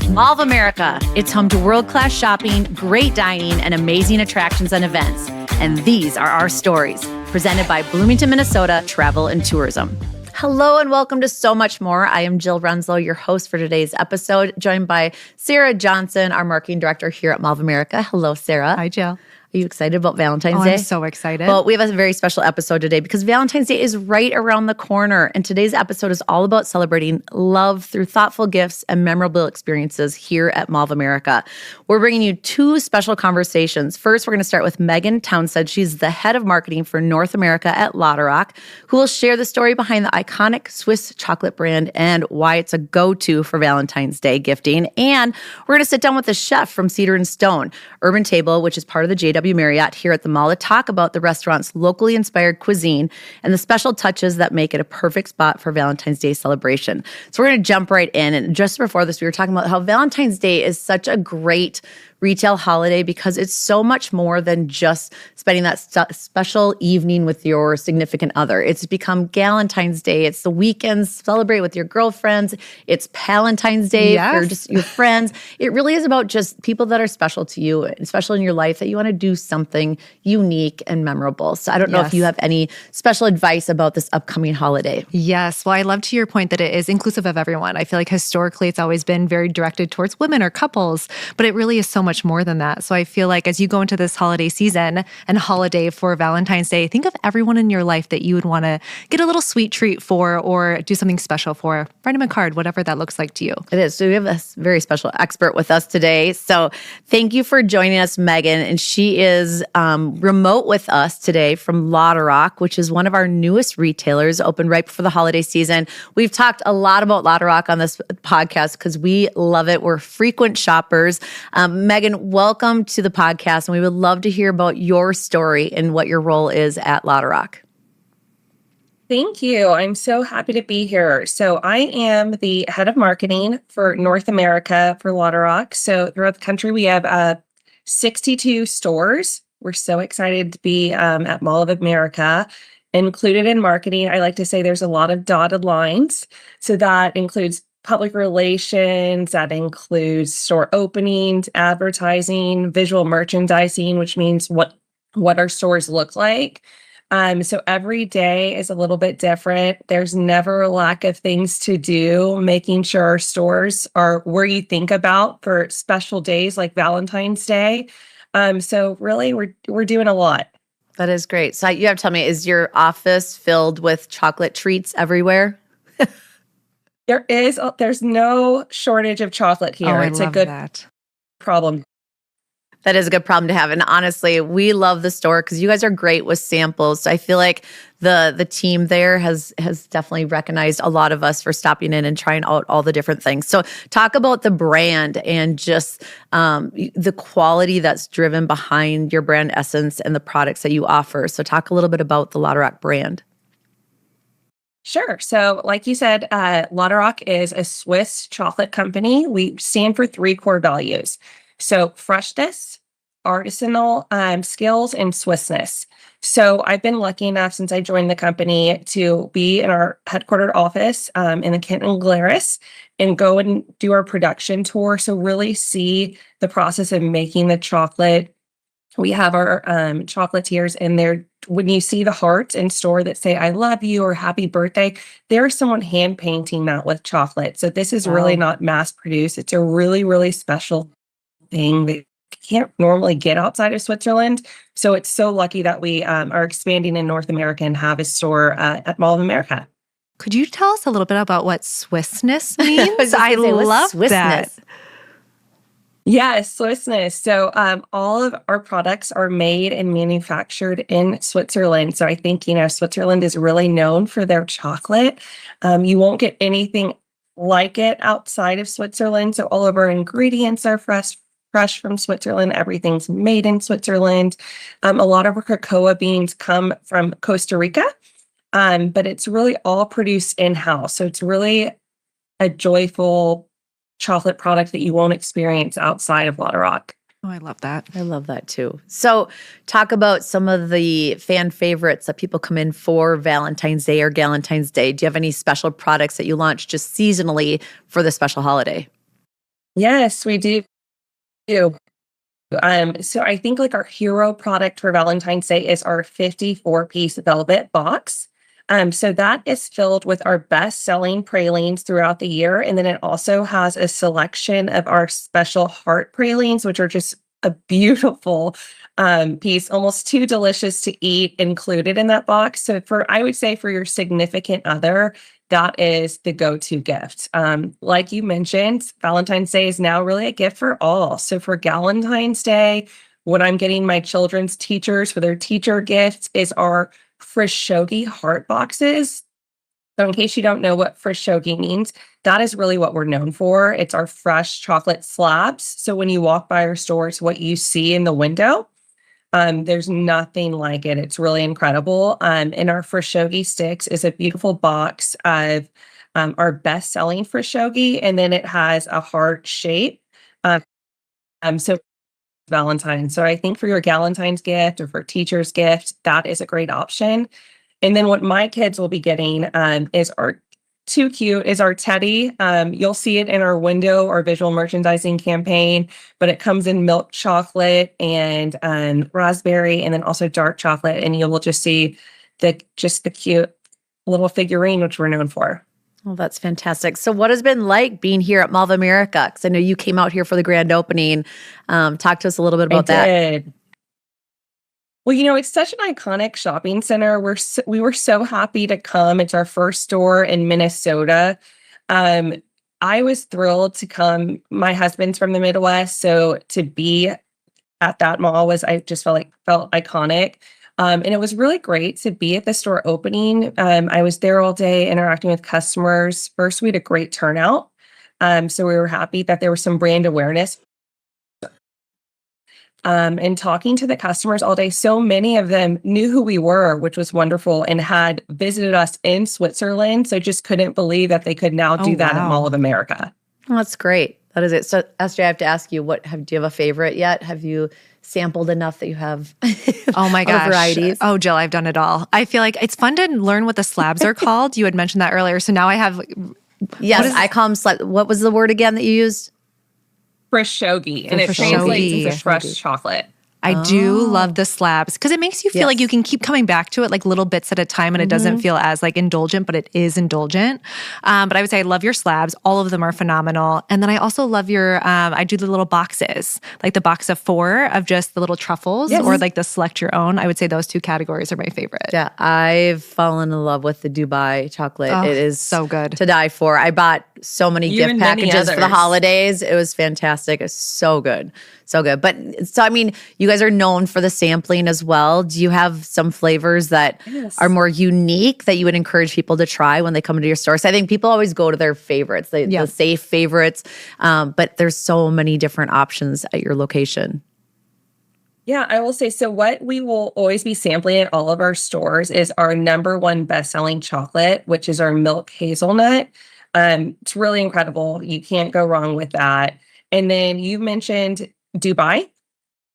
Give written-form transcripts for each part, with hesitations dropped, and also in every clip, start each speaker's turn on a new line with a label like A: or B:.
A: Mall of America. It's home to world-class shopping, great dining, and amazing attractions and events. And these are our stories, presented by Bloomington, Minnesota Travel and Tourism. Hello and welcome to So Much More. I am Jill Renslow, your host for today's episode, joined by Sarah Johnson, our marketing director here at Mall of America. Hello, Sarah.
B: Hi, Jill.
A: Are you excited about Valentine's Day?
B: I'm so excited.
A: Well, we have a very special episode today because Valentine's Day is right around the corner. And today's episode is all about celebrating love through thoughtful gifts and memorable experiences here at Mall of America. We're bringing you two special conversations. First, we're going to start with Megan Townsend. She's the head of marketing for North America at Läderach, who will share the story behind the iconic Swiss chocolate brand and why it's a go-to for Valentine's Day gifting. And we're going to sit down with the chef from Cedar Stone, Urban Table, which is part of the JW Marriott here at the mall, to talk about the restaurant's locally inspired cuisine and the special touches that make it a perfect spot for Valentine's Day celebration. So we're going to jump right in. And just before this, we were talking about how Valentine's Day is such a great retail holiday because it's so much more than just spending that special evening with your significant other. It's become Galentine's Day. It's the weekends, celebrate with your girlfriends. It's Palentine's Day for just your friends. It really is about just people that are special to you, special in your life, that you want to do something unique and memorable. So I don't know if you have any special advice about this upcoming holiday.
B: Yes. Well, I love to your point that it is inclusive of everyone. I feel like historically it's always been very directed towards women or couples, but it really is so much more than that. So I feel like as you go into this holiday season and holiday for Valentine's Day, think of everyone in your life that you would want to get a little sweet treat for or do something special for. Write them a card, whatever that looks like to you.
A: It is. So we have a very special expert with us today. So thank you for joining us, Megan. And she is remote with us today from Läderach, which is one of our newest retailers, opened right before the holiday season. We've talked a lot about Läderach on this podcast because we love it. We're frequent shoppers. Megan, welcome to the podcast, and we would love to hear about your story and what your role is at Läderach.
C: Thank you. I'm so happy to be here. So I am the head of marketing for North America for Läderach. So throughout the country, we have 62 stores. We're so excited to be at Mall of America. Included in marketing, I like to say there's a lot of dotted lines. So that includes public relations, that includes store openings, advertising, visual merchandising, which means what our stores look like. So every day is a little bit different. There's never a lack of things to do, making sure our stores are where you think about for special days like Valentine's Day. So really, we're doing a lot.
A: That is great. So you have to tell me, is your office filled with chocolate treats everywhere?
C: There's no shortage of chocolate here.
B: It's a good
C: problem.
A: That is a good problem to have. And honestly, we love the store because you guys are great with samples. So I feel like the team there has definitely recognized a lot of us for stopping in and trying out all the different things. So talk about the brand and just the quality that's driven behind your brand essence and the products that you offer. So talk a little bit about the Läderach brand.
C: Sure. So like you said, Läderach is a Swiss chocolate company. We stand for 3 core values. So freshness, artisanal skills, and Swissness. So I've been lucky enough since I joined the company to be in our headquartered office in the Canton Glarus and go and do our production tour. So really see the process of making the chocolate. We have our chocolatiers in there. When you see the hearts in store that say, I love you or happy birthday, there's someone hand painting that with chocolate. So this is really not mass produced. It's a really, really special thing that you can't normally get outside of Switzerland. So it's so lucky that we are expanding in North America and have a store at Mall of America.
B: Could you tell us a little bit about what Swissness means? I love that.
C: Yes, Swissness. So all of our products are made and manufactured in Switzerland. So I think, Switzerland is really known for their chocolate. You won't get anything like it outside of Switzerland. So all of our ingredients are fresh from Switzerland. Everything's made in Switzerland. A lot of our cocoa beans come from Costa Rica, but it's really all produced in-house. So it's really a joyful chocolate product that you won't experience outside of Läderach.
B: Oh, I love that.
A: I love that too. So talk about some of the fan favorites that people come in for Valentine's Day or Galentine's Day. Do you have any special products that you launch just seasonally for the special holiday?
C: Yes, we do. So I think like our hero product for Valentine's Day is our 54-piece velvet box. So that is filled with our best-selling pralines throughout the year. And then it also has a selection of our special heart pralines, which are just a beautiful piece, almost too delicious to eat included in that box. So I would say for your significant other, that is the go-to gift. Like you mentioned, Valentine's Day is now really a gift for all. So for Galentine's Day, what I'm getting my children's teachers for their teacher gifts is our Frashogi heart boxes. So in case you don't know what Frashogi means, that is really what we're known for. It's our fresh chocolate slabs. So when you walk by our stores, what you see in the window, there's nothing like it. It's really incredible. And our Frashogi sticks is a beautiful box of our best-selling Frashogi, and then it has a heart shape. So Valentine. So I think for your Galentine's gift or for teacher's gift, that is a great option. And then what my kids will be getting is our too cute is our teddy. You'll see it in our window, our visual merchandising campaign, but it comes in milk chocolate and raspberry, and then also dark chocolate. And you will just see the cute little figurine, which we're known for.
A: Oh, that's fantastic. So what has it been like being here at Mall of America? Because I know you came out here for the grand opening. Talk to us a little bit about that.
C: Did. Well, it's such an iconic shopping center. We were so happy to come. It's our first store in Minnesota. I was thrilled to come. My husband's from the Midwest, so to be at that mall I just felt iconic. And it was really great to be at the store opening. I was there all day interacting with customers. First, we had a great turnout. So we were happy that there was some brand awareness. And talking to the customers all day, so many of them knew who we were, which was wonderful, and had visited us in Switzerland. So just couldn't believe that they could now do that at Mall of America.
A: Oh, that's great. That is it. So, SJ, I have to ask you, do you have a favorite yet? Have you sampled enough that you have
B: oh my gosh
A: varieties?
B: Oh, Jill, I've done it all. I feel like it's fun to learn what the slabs are called. You had mentioned that earlier. So now I have
A: yes, I call them slabs. What was the word again that you used?
C: Frashogi, and it translates into fresh chocolate.
B: I do love the slabs because it makes you feel like you can keep coming back to it like little bits at a time, and it doesn't feel as like indulgent, but it is indulgent. But I would say I love your slabs. All of them are phenomenal. And then I also love your, I do the little boxes, like the box of 4 of just the little truffles or like the select your own. I would say those 2 categories are my favorite.
A: Yeah, I've fallen in love with the Dubai chocolate.
B: Oh,
A: it is
B: so good
A: to die for. I bought so many gift packages for the holidays. It was fantastic. It's so good. So good. But so, I mean, you guys are known for the sampling as well. Do you have some flavors that are more unique that you would encourage people to try when they come into your store? So I think people always go to their favorites, the safe favorites, but there's so many different options at your location.
C: Yeah, I will say, so what we will always be sampling at all of our stores is our #1 best-selling chocolate, which is our milk hazelnut. It's really incredible. You can't go wrong with that. And then you mentioned Dubai.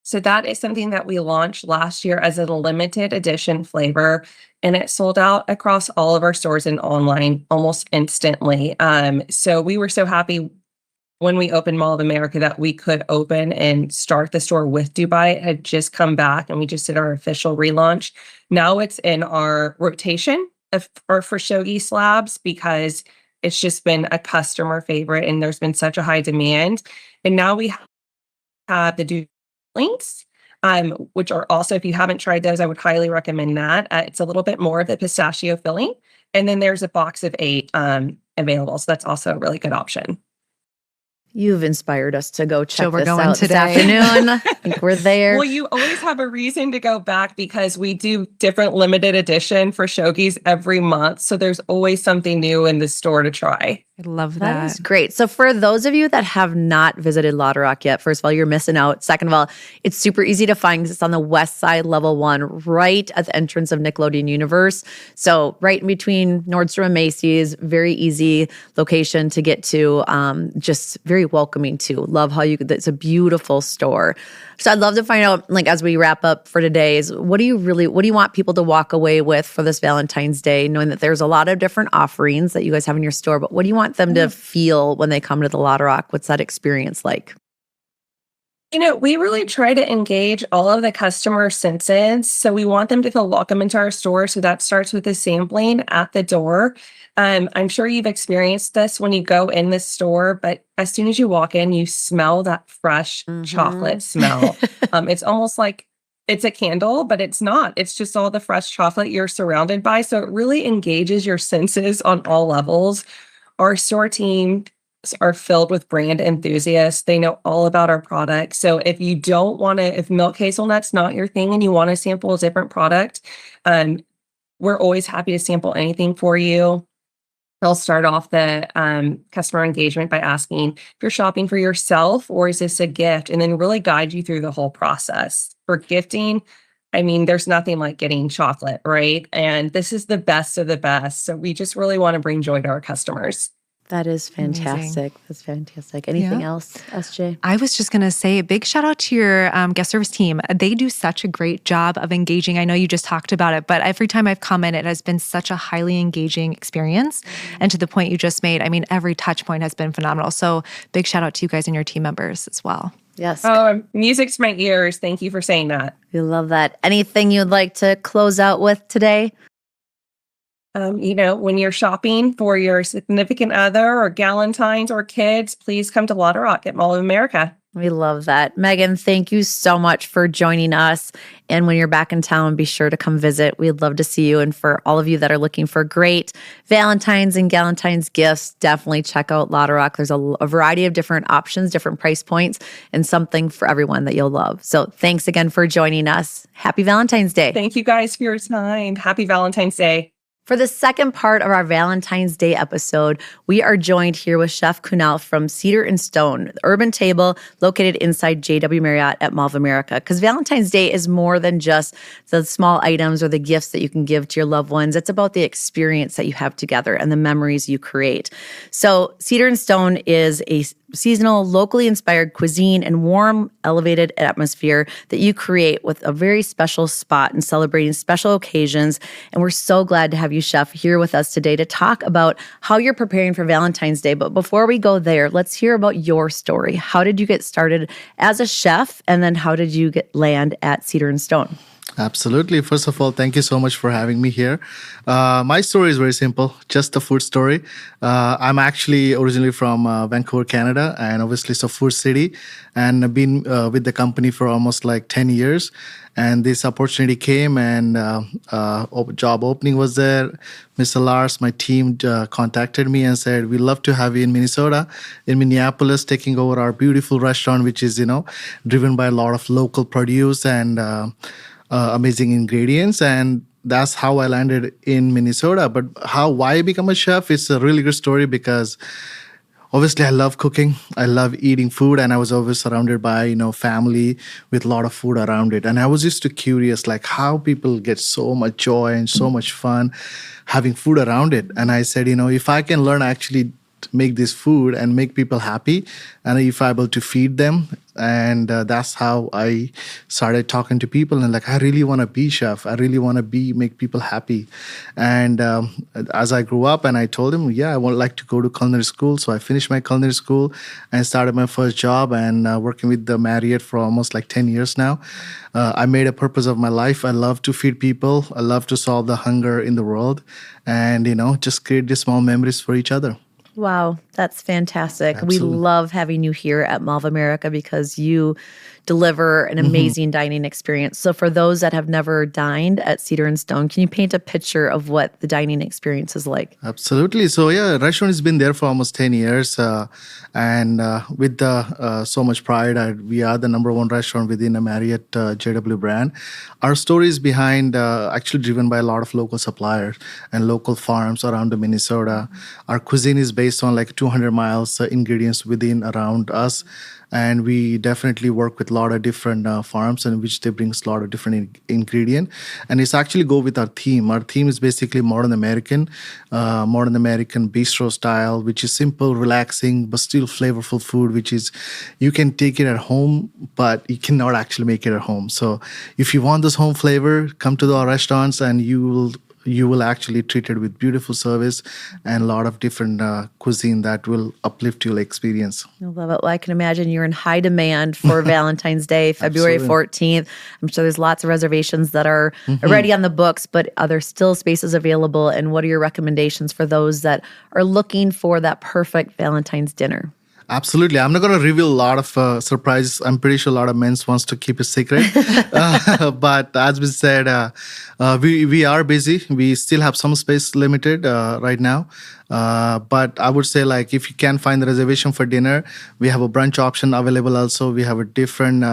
C: So that is something that we launched last year as a limited edition flavor, and it sold out across all of our stores and online almost instantly. So we were so happy when we opened Mall of America that we could open and start the store with Dubai. It had just come back and we just did our official relaunch. Now it's in our rotation of our Frashogi slabs because it's just been a customer favorite and there's been such a high demand. And now we have the Dubai links, which are also, if you haven't tried those, I would highly recommend that. It's a little bit more of the pistachio filling. And then there's a box of 8 available. So that's also a really good option.
A: You've inspired us to go check
B: we're
A: this
B: going
A: out
B: today.
A: this afternoon. I think we're there.
C: Well, you always have a reason to go back because we do different limited edition Frashogis every month. So there's always something new in the store to try.
B: I love that.
A: That is great. So for those of you that have not visited Läderach yet, first of all, you're missing out. Second of all, it's super easy to find because it's on the west side, level 1, right at the entrance of Nickelodeon Universe. So right in between Nordstrom and Macy's, very easy location to get to, just very welcoming too. Love how it's a beautiful store. So I'd love to find out, like, as we wrap up for today, is what do you want people to walk away with for this Valentine's Day, knowing that there's a lot of different offerings that you guys have in your store, but what do you want want them to feel when they come to the Läderach? What's that experience like?
C: We really try to engage all of the customer senses. So we want them to feel welcome into our store. So that starts with the sampling at the door. I'm sure you've experienced this when you go in the store, but as soon as you walk in, you smell that fresh chocolate smell. It's almost like it's a candle, but it's not. It's just all the fresh chocolate you're surrounded by. So it really engages your senses on all levels. Our store team are filled with brand enthusiasts. They know all about our products. So if you don't want to, if milk hazelnut's not your thing and you want to sample a different product, we're always happy to sample anything for you. They'll start off the customer engagement by asking if you're shopping for yourself or is this a gift, and then really guide you through the whole process. For gifting, I mean, there's nothing like getting chocolate, right? And this is the best of the best. So we just really want to bring joy to our customers.
A: That is fantastic.
B: Amazing.
A: That's fantastic. Anything else, SJ?
B: I was just going to say a big shout out to your guest service team. They do such a great job of engaging. I know you just talked about it, but every time I've come in, it has been such a highly engaging experience. And to the point you just made, I mean, every touch point has been phenomenal. So big shout out to you guys and your team members as well.
A: Yes.
C: Oh, music's my ears. Thank you for saying that.
A: We love that. Anything you'd like to close out with today?
C: When you're shopping for your significant other or Galentines or kids, please come to Läderach at Mall of America.
A: We love that. Megan, thank you so much for joining us. And when you're back in town, be sure to come visit. We'd love to see you. And for all of you that are looking for great Valentine's and Galentine's gifts, definitely check out Läderach. There's a variety of different options, different price points, and something for everyone that you'll love. So thanks again for joining us. Happy Valentine's Day.
C: Thank you guys for your time. Happy Valentine's Day.
A: For the second part of our Valentine's Day episode, we are joined here with Chef Kunal from Cedar Stone, the urban table located inside JW Marriott at Mall of America. Because Valentine's Day is more than just the small items or the gifts that you can give to your loved ones. It's about the experience that you have together and the memories you create. So Cedar Stone is a seasonal, locally inspired cuisine and warm, elevated atmosphere that you create with a very special spot and celebrating special occasions. And we're so glad to have you, Chef, here with us today to talk about how you're preparing for Valentine's Day. But before we go there, let's hear about your story. How did you get started as a chef? And then how did you land at Cedar Stone?
D: Absolutely. First of all, thank you so much for having me here. My story is very simple, just a food story. I'm actually originally from Vancouver, Canada, and obviously it's a food city. And I've been with the company for almost like 10 years. And this opportunity came and job opening was there. Mr. Lars, my team contacted me and said, we'd love to have you in Minnesota, in Minneapolis, taking over our beautiful restaurant, which is, driven by a lot of local produce and amazing ingredients. And that's how I landed in Minnesota. But why I become a chef is a really good story because obviously I love cooking. I love eating food. And I was always surrounded by, family with a lot of food around it. And I was just too curious, how people get so much joy and so much fun having food around it. And I said, if I can learn actually to make this food and make people happy, and if I'm able to feed them, and that's how I started talking to people and I really want to be chef. I really want to make people happy. And as I grew up and I told him, I would like to go to culinary school. So I finished my culinary school and started my first job and working with the Marriott for almost 10 years now. I made a purpose of my life. I love to feed people. I love to solve the hunger in the world and, just create these small memories for each other.
A: Wow, that's fantastic.
D: Absolutely.
A: We love having you here at Mall of America because you deliver an amazing dining experience. So for those that have never dined at Cedar Stone, can you paint a picture of what the dining experience is like?
D: Absolutely. So restaurant has been there for almost 10 years. And with so much pride, we are the number one restaurant within a Marriott JW brand. Our story is behind, actually driven by a lot of local suppliers and local farms around the Minnesota. Our cuisine is based on 200 miles ingredients around us. And we definitely work with a lot of different farms in which they bring a lot of different ingredient. And it's actually go with our theme. Our theme is basically modern American bistro style, which is simple, relaxing, but still flavorful food, which is you can take it at home, but you cannot actually make it at home. So if you want this home flavor, come to our restaurants and you you will actually treated with beautiful service and a lot of different cuisine that will uplift your experience.
A: I love it. Well, I can imagine you're in high demand for Valentine's Day, February
D: Absolutely.
A: 14th. I'm sure there's lots of reservations that are already on the books, but are there still spaces available? And what are your recommendations for those that are looking for that perfect Valentine's dinner?
D: Absolutely. I'm not going to reveal a lot of surprises. I'm pretty sure a lot of men wants to keep it secret. But as we said, we are busy. We still have some space limited right now. But I would say, like, if you can find the reservation for dinner, we have a brunch option available also. We have a different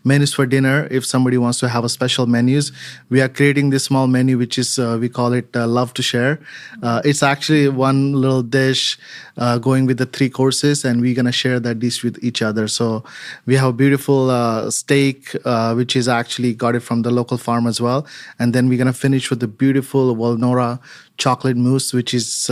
D: menus for dinner. If somebody wants to have a special menus, we are creating this small menu, which is, we call it Love to Share. It's actually one little dish going with the 3 courses, and we're going to share that dish with each other. So we have a beautiful steak, which is actually got it from the local farm as well. And then we're going to finish with the beautiful Valnora chocolate mousse, which is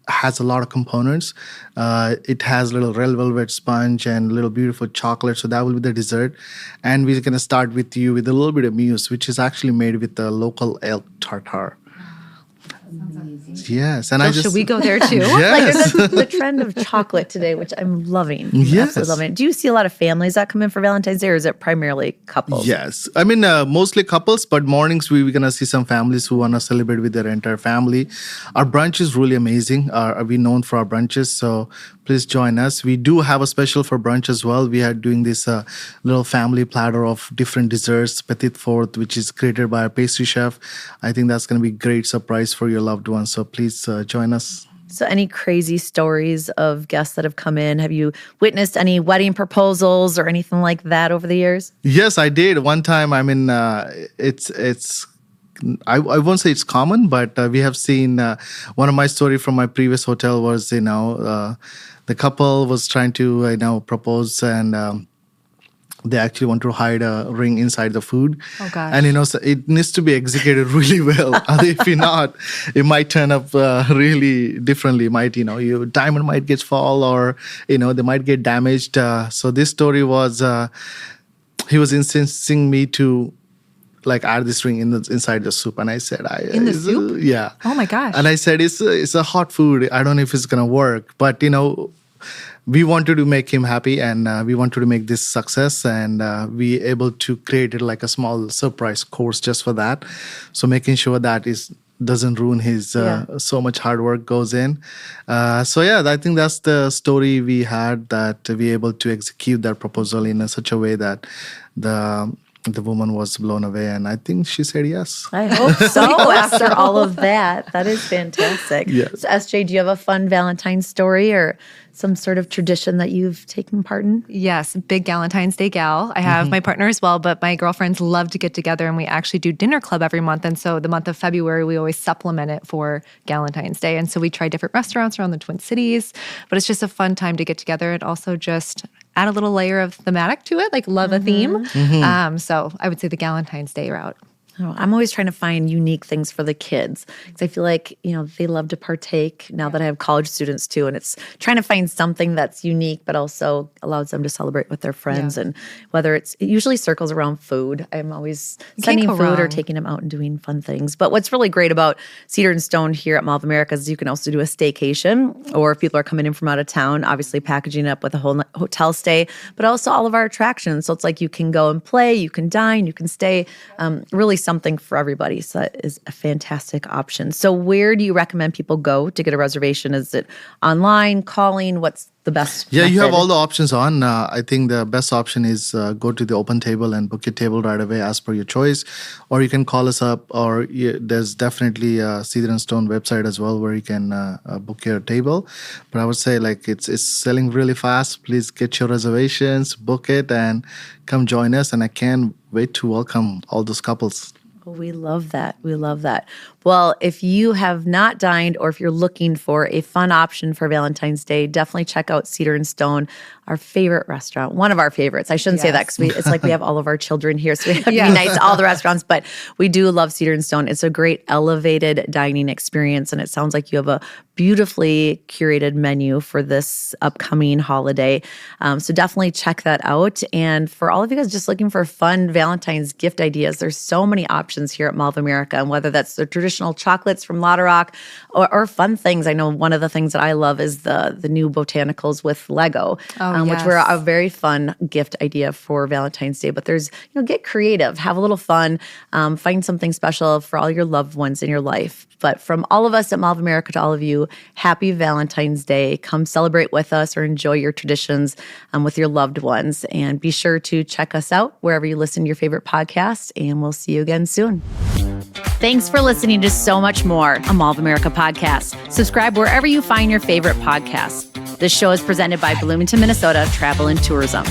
D: has a lot of components. It has little red velvet sponge and little beautiful chocolate. So that will be the dessert. And we're going to start with you with a little bit of mousse, which is actually made with the local elk tartare. Yes, and
B: Should we go there too?
D: Yes.
A: Like the trend of chocolate today, which I'm loving.
D: Yes.
A: Absolutely loving it. Do you see a lot of families that come in for Valentine's Day, or is it primarily couples?
D: Yes. I mean, mostly couples, but mornings we're going to see some families who want to celebrate with their entire family. Our brunch is really amazing. We're known for our brunches, so please join us. We do have a special for brunch as well. We are doing this little family platter of different desserts, Petit Fourth, which is created by our pastry chef. I think that's going to be a great surprise for your loved ones. So please join us.
A: So any crazy stories of guests that have come in? Have you witnessed any wedding proposals or anything like that over the years?
D: Yes, I did. One time, I mean, it's I won't say it's common, but we have seen one of my story from my previous hotel was, the couple was trying to, propose, and they actually want to hide a ring inside the food.
B: Oh, gosh.
D: And, so it needs to be executed really well. If you're not, it might turn up really differently. Might, your diamond might get fall, or, they might get damaged. So this story was, he was insisting me to add this ring inside the soup, and I said,
B: In the soup?
D: Yeah.
B: Oh my gosh.
D: And I said, it's a hot food. I don't know if it's gonna work, but we wanted to make him happy, and we wanted to make this success, and we able to create it like a small surprise course just for that. So making sure that doesn't ruin his so much hard work goes in. So yeah, I think that's the story we had, that we able to execute that proposal in such a way that the woman was blown away, and I think she said yes.
A: I hope so. After all of that, that is fantastic.
D: Yes.
A: So SJ, do you have a fun Valentine's story or some sort of tradition that you've taken part in?
B: Yes, big Galentine's Day gal. I have my partner as well, but my girlfriends love to get together, and we actually do dinner club every month. And so the month of February, we always supplement it for Galentine's Day. And so we try different restaurants around the Twin Cities, but it's just a fun time to get together and also just add a little layer of thematic to it, like love a theme. So I would say the Galentine's Day route.
A: Oh, I'm always trying to find unique things for the kids because I feel like, they love to partake now that I have college students too. And it's trying to find something that's unique, but also allows them to celebrate with their friends. And whether it usually circles around food. I'm always sending
B: go
A: food or
B: wrong.
A: taking them out and doing fun things. But what's really great about Cedar Stone here at Mall of America is you can also do a staycation, or if people are coming in from out of town, obviously packaging it up with a whole hotel stay, but also all of our attractions. So it's like you can go and play, you can dine, you can stay, really something for everybody. So that is a fantastic option. So where do you recommend people go to get a reservation? Is it online, calling? What's the best
D: Yeah, you have
A: method?
D: all the options on. I think the best option is go to the open table and book your table right away as per your choice. Or you can call us up, or there's definitely a Cedar Stone website as well where you can book your table. But I would say it's selling really fast. Please get your reservations, book it, and come join us. And I can't wait to welcome all those couples.
A: Oh, we love that. We love that. Well, if you have not dined or if you're looking for a fun option for Valentine's Day, definitely check out Cedar and Stone. our favorite restaurant, one of our favorites. I shouldn't say that
B: Yes.
A: because it's like we have all of our children here, so we have to
B: Yes.
A: be nice to all the restaurants, but we do love Cedar Stone. It's a great elevated dining experience, and it sounds like you have a beautifully curated menu for this upcoming holiday. So definitely check that out. And for all of you guys just looking for fun Valentine's gift ideas, there's so many options here at Mall of America, and whether that's the traditional chocolates from Läderach or fun things. I know one of the things that I love is the new botanicals with Lego, which were a very fun gift idea for Valentine's Day. But there's, get creative, have a little fun, find something special for all your loved ones in your life. But from all of us at Mall of America to all of you, happy Valentine's Day. Come celebrate with us or enjoy your traditions with your loved ones. And be sure to check us out wherever you listen to your favorite podcast. And we'll see you again soon. Thanks for listening to So Much More, a Mall of America podcast. Subscribe wherever you find your favorite podcasts. This show is presented by Bloomington, Minnesota Travel and Tourism.